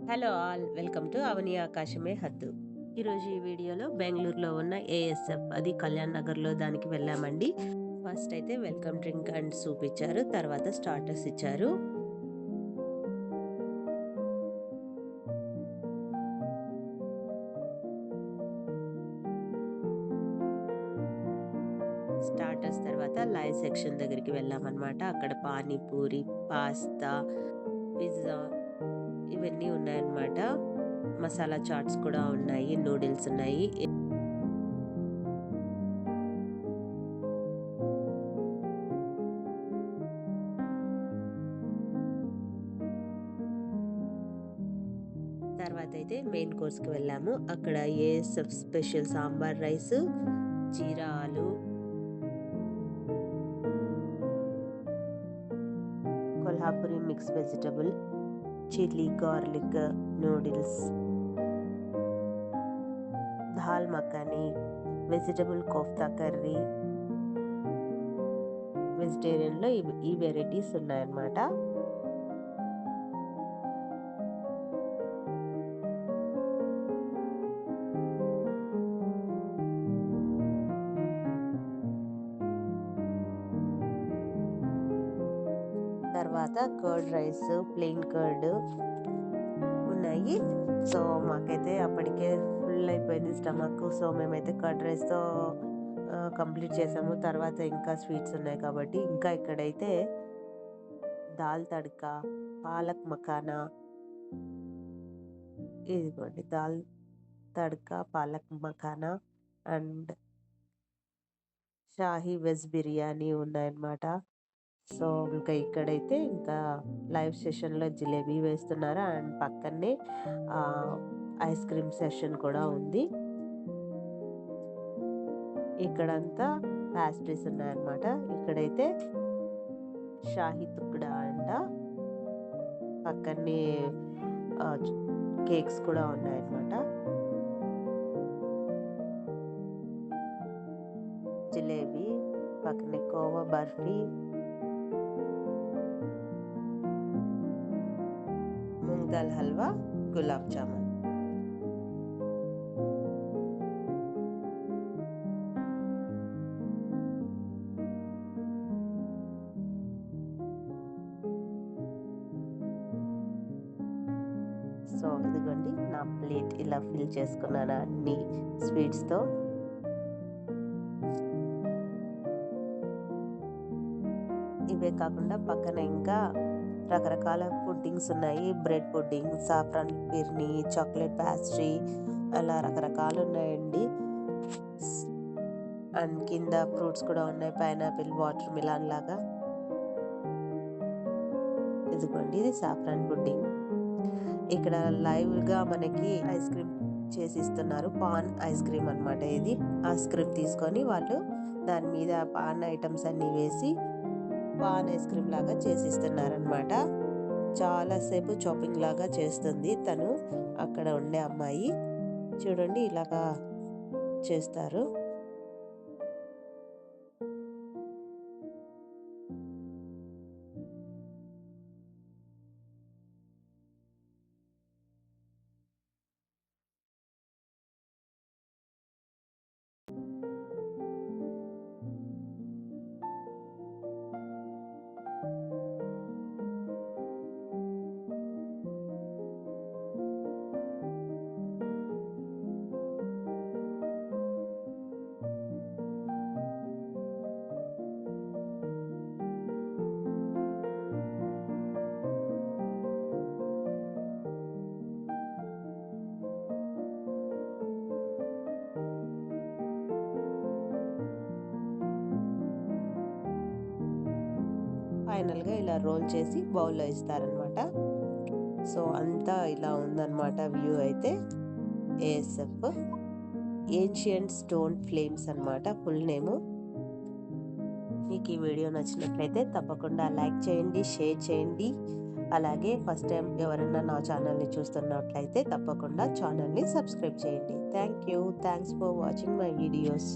Hello all welcome to అవని ఆకాశమే హద్దు. ఈరోజు ఈ వీడియోలో బెంగళూరులో ఉన్న ఏఎస్ఎఫ్ అది కళ్యాణ్ నగర్లో దానికి వెళ్ళామండి. ఫస్ట్ అయితే వెల్కమ్ డ్రింక్ అండ్ సూప్ ఇచ్చారు, తర్వాత స్టార్టర్స్ ఇచ్చారు. స్టార్టర్స్ తర్వాత లైవ్ సెక్షన్ దగ్గరికి వెళ్ళామన్నమాట. అక్కడ పానీపూరి, పాస్తా, పిజ్జా ఇవన్నీ ఉన్నాయన్నమాట. మసాలా చాట్స్ కూడా ఉన్నాయి, నూడిల్స్ ఉన్నాయి. తర్వాత అయితే మెయిన్ కోర్స్కి వెళ్ళాము. అక్కడ ASF special sambar rice, jeera aloo, Kolhapuri mix vegetable, chilli garlic noodles, dal makhani, vegetable kofta curry, వెజిటేరియన్లో ఈ వెరైటీస్ ఉన్నాయన్నమాట. తర్వాత కర్డ్ రైస్, ప్లెయిన్ కర్డ్ ఉన్నాయి. సో మాకైతే అప్పటికే ఫుల్ అయిపోయింది స్టమక్. సో మేమైతే కర్డ్ రైస్తో కంప్లీట్ చేసాము. తర్వాత ఇంకా స్వీట్స్ ఉన్నాయి కాబట్టి ఇంకా ఇక్కడైతే దాల్ తడ్కా, పాలక్ మఖానా, ఇదిగోండి దాల్ తడ్కా, పాలక్ మఖానా అండ్ షాహీ వెజ్ బిర్యానీ ఉన్నాయన్నమాట. సో ఇంకా ఇక్కడైతే ఇంకా లైవ్ సెషన్లో జిలేబీ వేస్తున్నారు అండ్ పక్కనే ఐస్ క్రీమ్ సెషన్ కూడా ఉంది. ఇక్కడంతా ప్యాస్ట్రీస్ ఉన్నాయన్నమాట. ఇక్కడైతే షాహీ తుక్డా అంట, పక్కనే కేక్స్ కూడా ఉన్నాయన్నమాట. జిలేబీ, పక్కనే కోవా బర్ఫీ, మూంగ్ దాల్ హల్వా, గులాబ్ జామున్. సో ఇదిగోండి నా ప్లేట్ ఇలా ఫిల్ చేసుకున్నాను అన్ని స్వీట్స్తో. ఇవే కాకుండా పక్కన ఇంకా రకరకాల పుడ్డింగ్స్ ఉన్నాయి. Bread pudding, saffron phirni, chocolate pastry, అలా రకరకాలు ఉన్నాయండి. అండ్ కింద ఫ్రూట్స్ కూడా ఉన్నాయి, పైనాపిల్, వాటర్ మిలాన్ లాగా. ఇదిగోండి ఇది సాఫ్రాన్ పుడ్డింగ్. ఇక్కడ లైవ్గా మనకి ఐస్ క్రీమ్ చేసిస్తున్నారు. పాన్ ఐస్ క్రీమ్ అనమాట. ఇది ఐస్ క్రీమ్ తీసుకొని వాళ్ళు దాని మీద పాన్ ఐటమ్స్ అన్నీ వేసి పాన్ ఐస్ క్రీమ్ లాగా చేసిస్తున్నారనమాట. చాలాసేపు చాపింగ్ లాగా చేస్తుంది తను, అక్కడ ఉండే అమ్మాయి. చూడండి ఇలాగా చేస్తారు. ఫైనల్గా ఇలా రోల్ చేసి బౌల్లో ఇస్తారనమాట. సో అంతా ఇలా ఉందన్నమాట వ్యూ అయితే. ఏఎస్ఎఫ్ ఏన్షియంట్ స్టోన్ ఫ్లేమ్స్ అనమాట ఫుల్ నేము. మీకు ఈ వీడియో నచ్చినట్లయితే తప్పకుండా లైక్ చేయండి, షేర్ చేయండి. అలాగే ఫస్ట్ టైం ఎవరైనా నా ఛానల్ని చూస్తున్నట్లయితే తప్పకుండా ఛానల్ని సబ్స్క్రైబ్ చేయండి. Thanks for watching my videos.